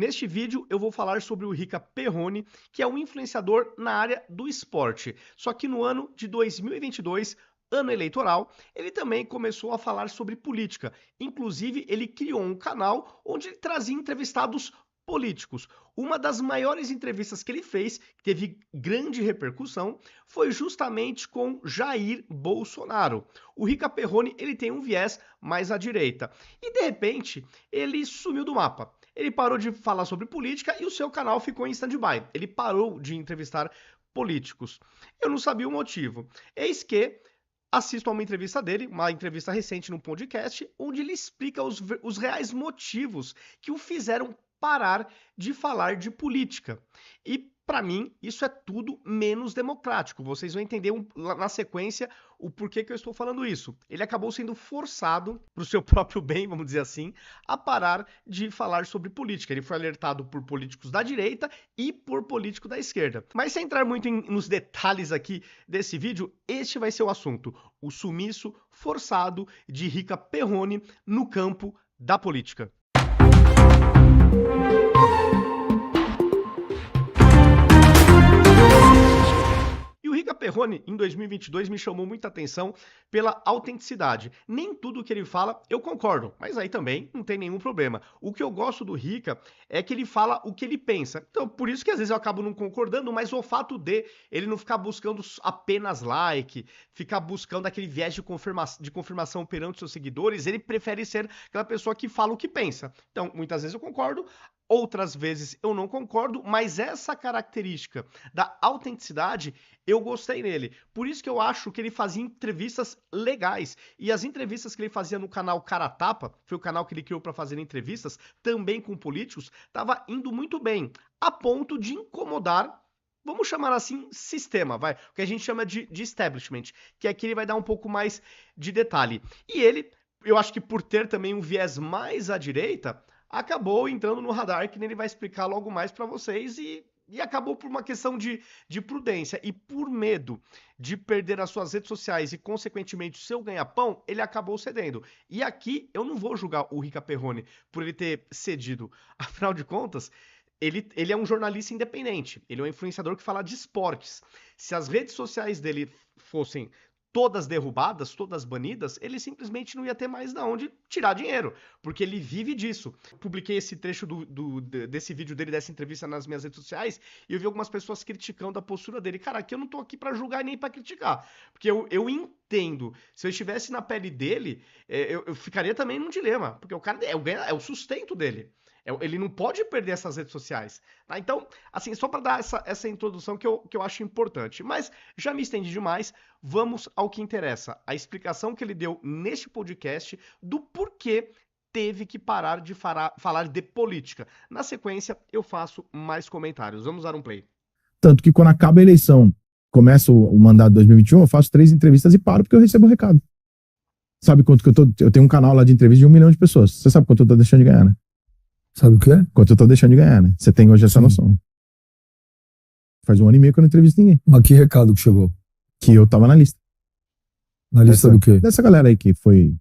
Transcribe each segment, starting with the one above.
Neste vídeo eu vou falar sobre o Rica Perrone, que é um influenciador na área do esporte. Só que no ano de 2022, ano eleitoral, ele também começou a falar sobre política. Inclusive, ele criou um canal onde ele trazia entrevistados políticos. Uma das maiores entrevistas que ele fez, que teve grande repercussão, foi justamente com Jair Bolsonaro. O Rica Perrone, ele tem um viés mais à direita. E, de repente, ele sumiu do mapa. Ele parou de falar sobre política e o seu canal ficou em stand-by. Ele parou de entrevistar políticos. Eu não sabia o motivo. Eis que assisto a uma entrevista dele, uma entrevista recente no podcast, onde ele explica os reais motivos que o fizeram parar de falar de política. E, para mim, isso é tudo menos democrático. Vocês vão entender na sequência o porquê que eu estou falando isso. Ele acabou sendo forçado, para o seu próprio bem, vamos dizer assim, a parar de falar sobre política. Ele foi alertado por políticos da direita e por político da esquerda. Mas sem entrar muito nos detalhes aqui desse vídeo, este vai ser o assunto: o sumiço forçado de Rica Perrone no campo da política. O Rica Perrone, em 2022, me chamou muita atenção pela autenticidade. Nem tudo que ele fala eu concordo, mas aí também não tem nenhum problema. O que eu gosto do Rica é que ele fala o que ele pensa. Então, por isso que às vezes eu acabo não concordando, mas o fato de ele não ficar buscando apenas like, ficar buscando aquele viés de confirmação perante seus seguidores, ele prefere ser aquela pessoa que fala o que pensa. Então, muitas vezes eu concordo, outras vezes eu não concordo, mas essa característica da autenticidade eu gostei nele. Por isso que eu acho que ele fazia entrevistas legais. E as entrevistas que ele fazia no canal Cara Tapa, foi o canal que ele criou para fazer entrevistas, também com políticos, estava indo muito bem, a ponto de incomodar, vamos chamar assim, sistema, vai, o que a gente chama de establishment, que aqui ele vai dar um pouco mais de detalhe. E ele, eu acho que por ter também um viés mais à direita, acabou entrando no radar, que ele vai explicar logo mais para vocês, e acabou por uma questão de prudência e por medo de perder as suas redes sociais e, consequentemente, o seu ganha-pão, ele acabou cedendo. E aqui eu não vou julgar o Rica Perrone por ele ter cedido. Afinal de contas, ele é um jornalista independente, ele é um influenciador que fala de esportes. Se as redes sociais dele fossem todas derrubadas, todas banidas, ele simplesmente não ia ter mais de onde tirar dinheiro, porque ele vive disso. Publiquei esse trecho desse vídeo dele, dessa entrevista nas minhas redes sociais, e eu vi algumas pessoas criticando a postura dele. Cara, aqui eu não tô aqui pra julgar nem pra criticar, porque eu entendo. Se eu estivesse na pele dele, eu ficaria também num dilema, porque o cara é o sustento dele. Ele não pode perder essas redes sociais. Tá? Então, assim, só para dar essa introdução que eu acho importante. Mas já me estendi demais, vamos ao que interessa. A explicação que ele deu neste podcast do porquê teve que parar de falar de política. Na sequência, eu faço mais comentários. Vamos dar um play. Tanto que quando acaba a eleição, começa o mandato de 2021, eu faço 3 entrevistas e paro porque eu recebo o recado. Sabe quanto que eu tenho um canal lá de entrevista de 1 milhão de pessoas. Você sabe quanto eu tô deixando de ganhar, né? Sabe o quê? Quanto eu tô deixando de ganhar, né? Você tem hoje essa noção. Faz 1 ano e meio que eu não entrevisto ninguém. Mas que recado que chegou? Que eu tava na lista. Na lista do quê? Dessa galera aí que foi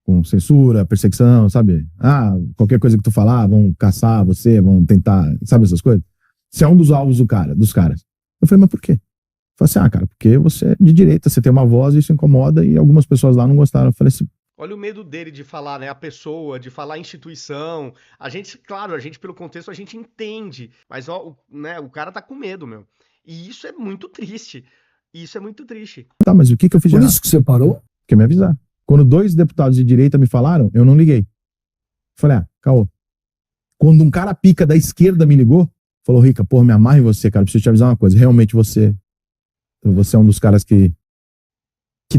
com censura, perseguição, sabe? Ah, qualquer coisa que tu falar, vão caçar você, vão tentar, sabe essas coisas? Você é um dos alvos dos caras. Eu falei, mas por quê? Eu falei assim, cara, porque você é de direita, você tem uma voz e isso incomoda, e algumas pessoas lá não gostaram. Eu falei assim, olha o medo dele de falar, né, a pessoa, de falar a instituição. A gente, claro, pelo contexto, a gente entende. Mas, ó, o cara tá com medo, meu. E isso é muito triste. Isso é muito triste. Tá, mas o que eu fiz de Por errado? isso que você parou? Porque me avisar. Quando 2 deputados de direita me falaram, eu não liguei. Falei, caô. Quando um cara pica da esquerda me ligou, falou, Rica, porra, me amarra em você, cara, preciso te avisar uma coisa. Realmente você é um dos caras que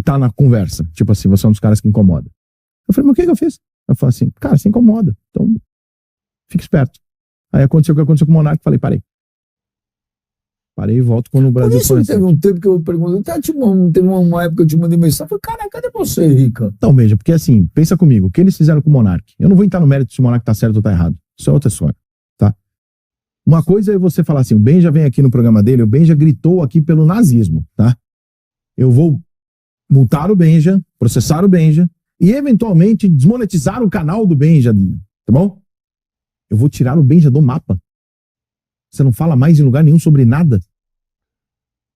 tá na conversa. Tipo assim, você é um dos caras que incomoda. Eu falei, mas o que eu fiz? Eu falei assim, cara, você incomoda. Então, fica esperto. Aí aconteceu o que aconteceu com o Monark, falei, parei e volto quando o Brasil... Por isso teve um tempo que eu perguntei, até teve uma época que eu te mandei mensagem, eu falei, cara, cadê você, Rica? Então, veja, porque assim, pensa comigo, o que eles fizeram com o Monark? Eu não vou entrar no mérito se o Monark tá certo ou tá errado. Isso é outra história, tá? Uma coisa é você falar assim, o Benja vem aqui no programa dele, o Benja gritou aqui pelo nazismo, tá? Eu vou multar o Benja, processar o Benja, e eventualmente desmonetizar o canal do Benja, tá bom? Eu vou tirar o Benja do mapa. Você não fala mais em lugar nenhum sobre nada?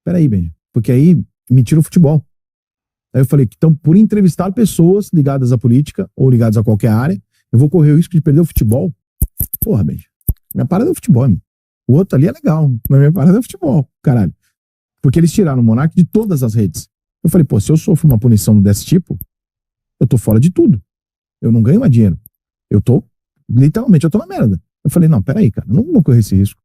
Peraí, Benja. Porque aí me tira o futebol. Aí eu falei, então, por entrevistar pessoas ligadas à política ou ligadas a qualquer área, eu vou correr o risco de perder o futebol? Porra, Benja. Minha parada é o futebol, meu. O outro ali é legal, mas minha parada é o futebol, caralho. Porque eles tiraram o Monark de todas as redes. Eu falei, pô, se eu sofro uma punição desse tipo, eu tô fora de tudo. Eu não ganho mais dinheiro. Literalmente, eu tô na merda. Eu falei, não, peraí, cara, não vou correr esse risco.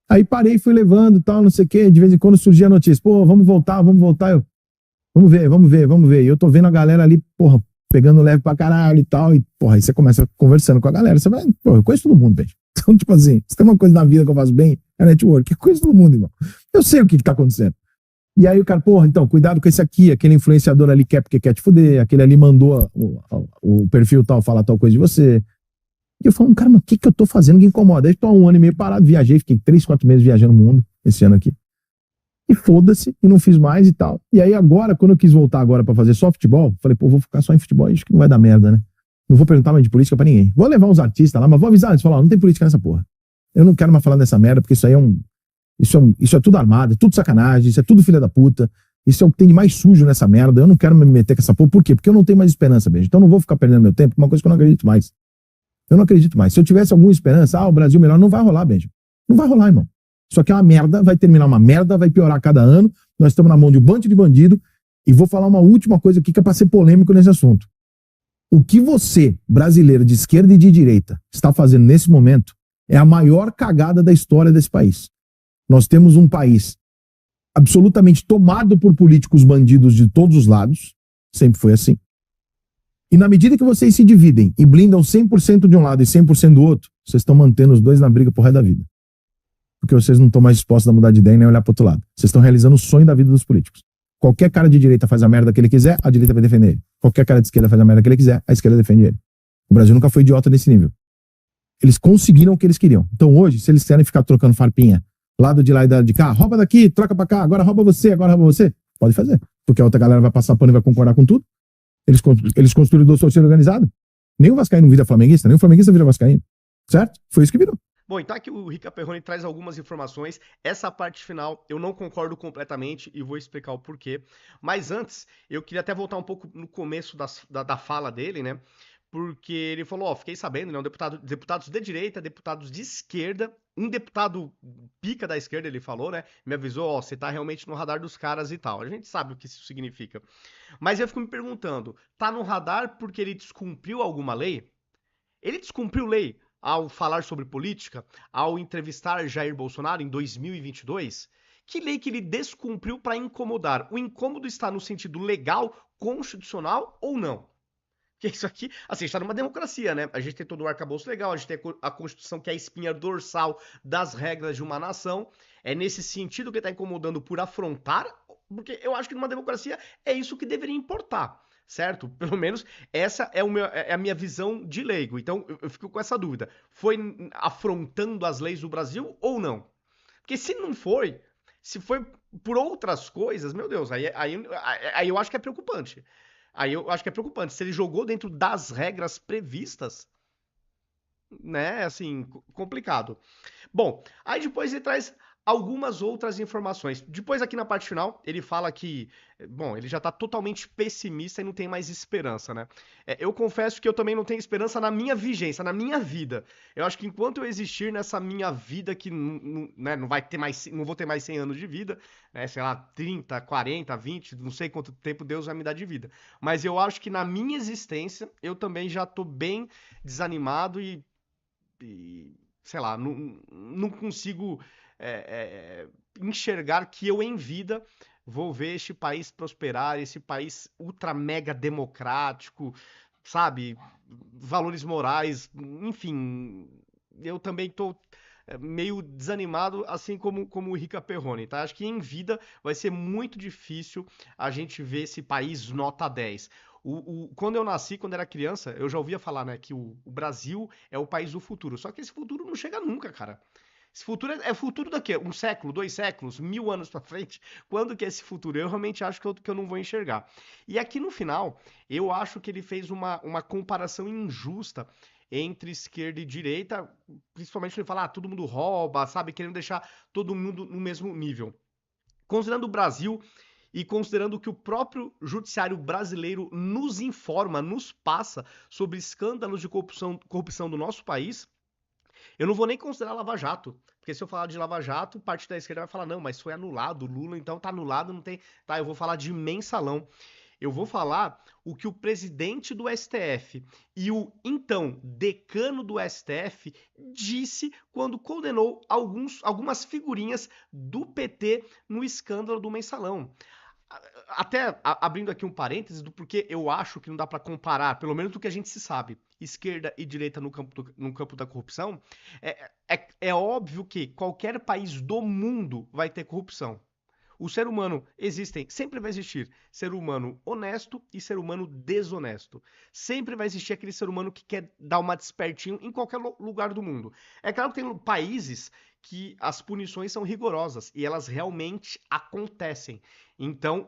Aí parei, fui levando e tal, não sei o quê. De vez em quando surgia a notícia, pô, vamos voltar. Vamos ver. E eu tô vendo a galera ali, porra, pegando leve pra caralho e tal. E, porra, aí você começa conversando com a galera. Você vai, pô, eu conheço todo mundo, bem. Então, tipo assim, se tem uma coisa na vida que eu faço bem, é network. Eu conheço todo mundo, irmão. Eu sei o que tá acontecendo. E aí o cara, porra, então, cuidado com esse aqui. Aquele influenciador ali quer porque quer te fuder. Aquele ali mandou o perfil tal falar tal coisa de você. E eu falo, cara, mas o que eu tô fazendo que incomoda? Aí eu tô há 1 ano e meio parado, viajei, fiquei 3, 4 meses viajando o mundo esse ano aqui. E foda-se, e não fiz mais e tal. E aí agora, quando eu quis voltar agora pra fazer só futebol, falei, pô, vou ficar só em futebol, acho que não vai dar merda, né? Não vou perguntar mais de política pra ninguém. Vou levar uns artistas lá, mas vou avisar eles, falar, não tem política nessa porra. Eu não quero mais falar dessa merda, porque isso aí isso é tudo armado, é tudo sacanagem, isso é tudo filha da puta. Isso é o que tem de mais sujo nessa merda. Eu não quero me meter com essa porra. Por quê? Porque eu não tenho mais esperança, beijo. Então eu não vou ficar perdendo meu tempo com uma coisa que eu não acredito mais. Eu não acredito mais. Se eu tivesse alguma esperança, o Brasil melhor, não vai rolar, beijo. Não vai rolar, irmão. Isso aqui é uma merda, vai terminar uma merda, vai piorar a cada ano. Nós estamos na mão de um bando de bandido. E vou falar uma última coisa aqui que é para ser polêmico nesse assunto. O que você, brasileiro de esquerda e de direita, está fazendo nesse momento é a maior cagada da história desse país. Nós temos um país absolutamente tomado por políticos bandidos de todos os lados. Sempre foi assim. E na medida que vocês se dividem e blindam 100% de um lado e 100% do outro, vocês estão mantendo os dois na briga pro resto da vida. Porque vocês não estão mais dispostos a mudar de ideia e nem olhar pro outro lado. Vocês estão realizando o sonho da vida dos políticos. Qualquer cara de direita faz a merda que ele quiser, a direita vai defender ele. Qualquer cara de esquerda faz a merda que ele quiser, a esquerda defende ele. O Brasil nunca foi idiota nesse nível. Eles conseguiram o que eles queriam. Então hoje, se eles querem ficar trocando farpinha, lado de lá e lado de cá, rouba daqui, troca pra cá, agora rouba você, pode fazer. Porque a outra galera vai passar pano e vai concordar com tudo. Eles construíram o torcida organizada. Nem o vascaíno vira flamenguista, nem o flamenguista vira vascaíno. Certo? Foi isso que virou. Bom, então aqui o Rica Perrone traz algumas informações. Essa parte final eu não concordo completamente e vou explicar o porquê. Mas antes, eu queria até voltar um pouco no começo da fala dele, né? Porque ele falou, fiquei sabendo, né? Deputados de direita, deputados de esquerda, um deputado pica da esquerda, ele falou, né? Me avisou, você tá realmente no radar dos caras e tal. A gente sabe o que isso significa. Mas eu fico me perguntando, tá no radar porque ele descumpriu alguma lei? Ele descumpriu lei ao falar sobre política, ao entrevistar Jair Bolsonaro em 2022? Que lei que ele descumpriu para incomodar? O incômodo está no sentido legal, constitucional ou não? Porque isso aqui, assim, a gente está numa democracia, né? A gente tem todo o arcabouço legal, a gente tem a Constituição que é a espinha dorsal das regras de uma nação. É nesse sentido que ele está incomodando por afrontar, porque eu acho que numa democracia é isso que deveria importar. Certo? Pelo menos essa é a minha visão de leigo. Então eu fico com essa dúvida. Foi afrontando as leis do Brasil ou não? Porque se não foi, se foi por outras coisas, meu Deus, aí eu acho que é preocupante. Aí eu acho que é preocupante. Se ele jogou dentro das regras previstas, né? Assim, complicado. Bom, aí depois ele traz algumas outras informações. Depois aqui na parte final, ele fala que, bom, ele já tá totalmente pessimista e não tem mais esperança, né? Eu confesso que eu também não tenho esperança na minha vigência, na minha vida. Eu acho que enquanto eu existir nessa minha vida que né, não vai ter mais, não vou ter mais 100 anos de vida, né, sei lá, 30, 40, 20, não sei quanto tempo Deus vai me dar de vida. Mas eu acho que na minha existência, eu também já tô bem desanimado e sei lá, não consigo enxergar que eu em vida vou ver este país prosperar, esse país ultra mega democrático, sabe? Valores morais, enfim, eu também tô meio desanimado, assim como o Rica Perrone, tá? Acho que em vida vai ser muito difícil a gente ver esse país nota 10. Quando eu nasci, quando era criança, eu já ouvia falar, né, que o Brasil é o país do futuro. Só que esse futuro não chega nunca, cara. Esse futuro é futuro daqui, 1 século, 2 séculos, 1000 anos pra frente. Quando que é esse futuro? Eu realmente acho que eu não vou enxergar. E aqui no final, eu acho que ele fez uma comparação injusta entre esquerda e direita, principalmente quando ele fala, todo mundo rouba, sabe, querendo deixar todo mundo no mesmo nível. Considerando o Brasil e considerando que o próprio judiciário brasileiro nos informa, nos passa sobre escândalos de corrupção do nosso país, eu não vou nem considerar Lava Jato, porque se eu falar de Lava Jato, parte da esquerda vai falar, não, mas foi anulado, Lula, então tá anulado, não tem... Tá, eu vou falar de mensalão. Eu vou falar o que o presidente do STF e o então decano do STF disse quando condenou algumas figurinhas do PT no escândalo do mensalão. Até abrindo aqui um parênteses do porquê eu acho que não dá para comparar, pelo menos do que a gente se sabe, esquerda e direita no campo da corrupção, é óbvio que qualquer país do mundo vai ter corrupção. O ser humano sempre vai existir ser humano honesto e ser humano desonesto. Sempre vai existir aquele ser humano que quer dar uma despertinho em qualquer lugar do mundo. É claro que tem países que as punições são rigorosas e elas realmente acontecem. Então,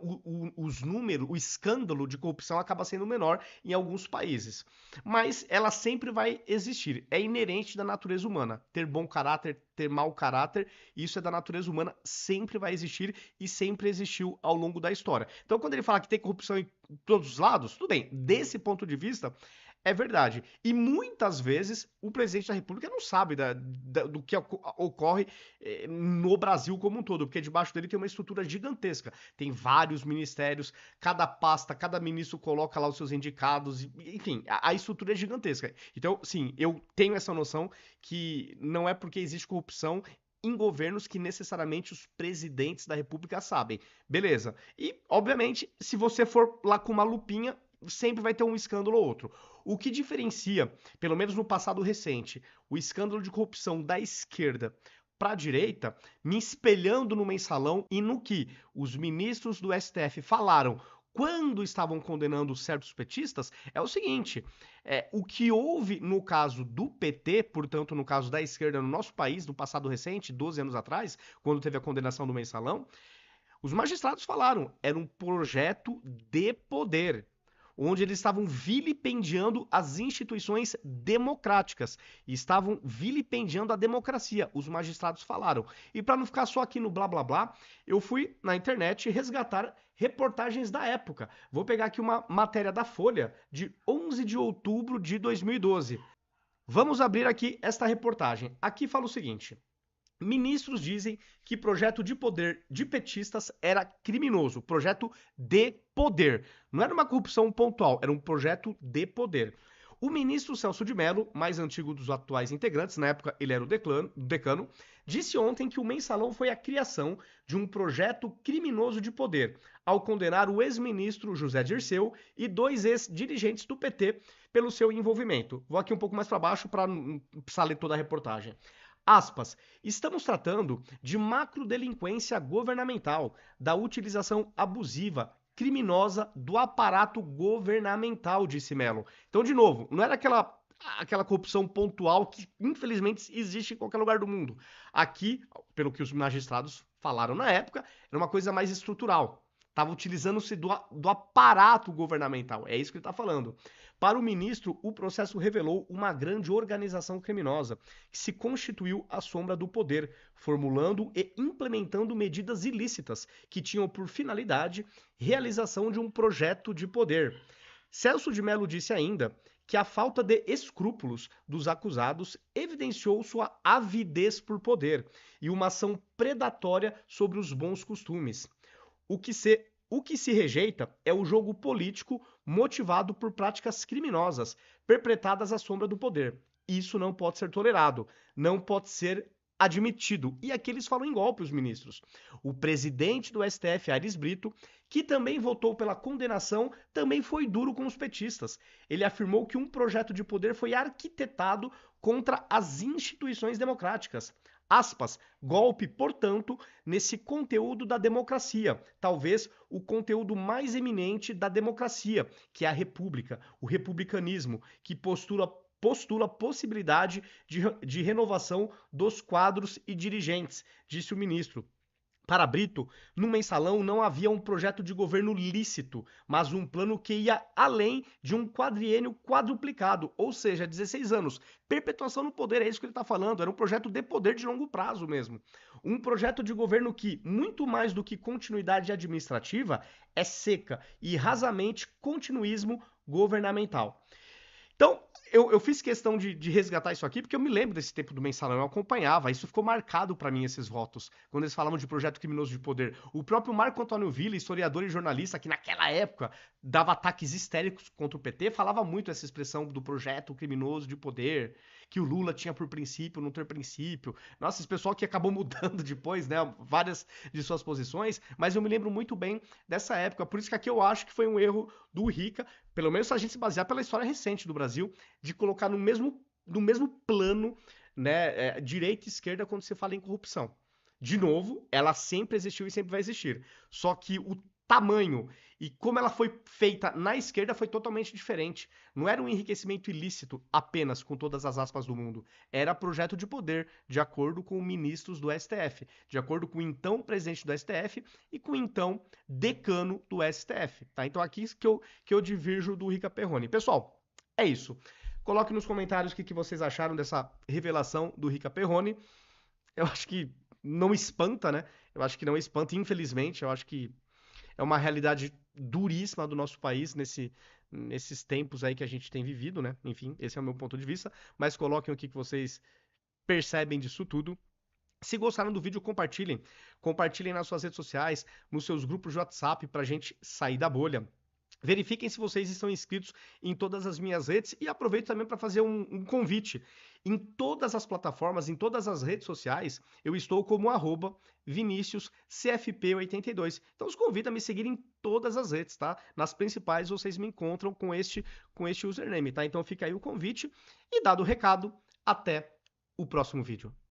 os números, o escândalo de corrupção acaba sendo menor em alguns países. Mas ela sempre vai existir. É inerente da natureza humana. Ter bom caráter, ter mau caráter, isso é da natureza humana, sempre vai existir e sempre existiu ao longo da história. Então, quando ele fala que tem corrupção em todos os lados, tudo bem. Desse ponto de vista, é verdade. E muitas vezes o presidente da República não sabe do que ocorre no Brasil como um todo, porque debaixo dele tem uma estrutura gigantesca. Tem vários ministérios, cada pasta, cada ministro coloca lá os seus indicados, enfim, a estrutura é gigantesca. Então, sim, eu tenho essa noção que não é porque existe corrupção em governos que necessariamente os presidentes da República sabem. Beleza. E, obviamente, se você for lá com uma lupinha, sempre vai ter um escândalo ou outro. O que diferencia, pelo menos no passado recente, o escândalo de corrupção da esquerda para a direita, me espelhando no mensalão e no que os ministros do STF falaram quando estavam condenando certos petistas, é o seguinte, o que houve no caso do PT, portanto no caso da esquerda no nosso país, no passado recente, 12 anos atrás, quando teve a condenação do mensalão, os magistrados falaram, era um projeto de poder, onde eles estavam vilipendiando as instituições democráticas, estavam vilipendiando a democracia, os magistrados falaram. E para não ficar só aqui no blá blá blá, eu fui na internet resgatar reportagens da época. Vou pegar aqui uma matéria da Folha de 11 de outubro de 2012. Vamos abrir aqui esta reportagem. Aqui fala o seguinte: ministros dizem que projeto de poder de petistas era criminoso, projeto de poder. Não era uma corrupção pontual, era um projeto de poder. O ministro Celso de Mello, mais antigo dos atuais integrantes, na época ele era o decano, disse ontem que o mensalão foi a criação de um projeto criminoso de poder, ao condenar o ex-ministro José Dirceu e 2 ex-dirigentes do PT pelo seu envolvimento. Vou aqui um pouco mais para baixo para não precisar ler toda a reportagem. Aspas, estamos tratando de macrodelinquência governamental, da utilização abusiva, criminosa do aparato governamental, disse Mello. Então, de novo, não era aquela corrupção pontual que, infelizmente, existe em qualquer lugar do mundo. Aqui, pelo que os magistrados falaram na época, era uma coisa mais estrutural. Estava utilizando-se do aparato governamental. É isso que ele está falando. Para o ministro, o processo revelou uma grande organização criminosa que se constituiu à sombra do poder, formulando e implementando medidas ilícitas que tinham por finalidade realização de um projeto de poder. Celso de Mello disse ainda que a falta de escrúpulos dos acusados evidenciou sua avidez por poder e uma ação predatória sobre os bons costumes. O que se rejeita é o jogo político motivado por práticas criminosas, perpetradas à sombra do poder. Isso não pode ser tolerado, não pode ser admitido. E aqui eles falam em golpe, os ministros. O presidente do STF, Aires Brito, que também votou pela condenação, também foi duro com os petistas. Ele afirmou que um projeto de poder foi arquitetado contra as instituições democráticas. Aspas, golpe, portanto, nesse conteúdo da democracia, talvez o conteúdo mais eminente da democracia, que é a república, o republicanismo, que postula a possibilidade de renovação dos quadros e dirigentes, disse o ministro. Para Brito, no mensalão não havia um projeto de governo lícito, mas um plano que ia além de um quadriênio quadruplicado, ou seja, 16 anos. Perpetuação no poder, é isso que ele está falando, era um projeto de poder de longo prazo mesmo. Um projeto de governo que, muito mais do que continuidade administrativa, é seca e rasamente continuismo governamental. Então, eu fiz questão de resgatar isso aqui, porque eu me lembro desse tempo do mensalão, eu acompanhava, isso ficou marcado pra mim, esses votos, quando eles falavam de projeto criminoso de poder. O próprio Marco Antônio Villa, historiador e jornalista, que naquela época dava ataques histéricos contra o PT, falava muito essa expressão do projeto criminoso de poder, que o Lula tinha por princípio, não ter princípio. Nossa, esse pessoal que acabou mudando depois, né, várias de suas posições, mas eu me lembro muito bem dessa época, por isso que aqui eu acho que foi um erro do Rica, pelo menos se a gente se basear pela história recente do Brasil, de colocar no mesmo plano, né, direita e esquerda quando se fala em corrupção. De novo, ela sempre existiu e sempre vai existir. Só que o tamanho e como ela foi feita na esquerda foi totalmente diferente. Não era um enriquecimento ilícito apenas, com todas as aspas do mundo. Era projeto de poder, de acordo com ministros do STF, de acordo com o então presidente do STF e com o então decano do STF. Tá? Então aqui que eu divirjo do Rica Perrone. Pessoal, é isso. Coloque nos comentários o que vocês acharam dessa revelação do Rica Perrone. Eu acho que não espanta, né? Eu acho que não espanta, infelizmente. Eu acho que é uma realidade duríssima do nosso país nesses tempos aí que a gente tem vivido, né? Enfim, esse é o meu ponto de vista. Mas coloquem o que vocês percebem disso tudo. Se gostaram do vídeo, compartilhem. Compartilhem nas suas redes sociais, nos seus grupos de WhatsApp, pra gente sair da bolha. Verifiquem se vocês estão inscritos em todas as minhas redes e aproveito também para fazer um convite. Em todas as plataformas, em todas as redes sociais, eu estou como @ViniciusCFP82. Então os convido a me seguir em todas as redes, tá? Nas principais vocês me encontram com este username, tá? Então fica aí o convite e dado o recado, até o próximo vídeo.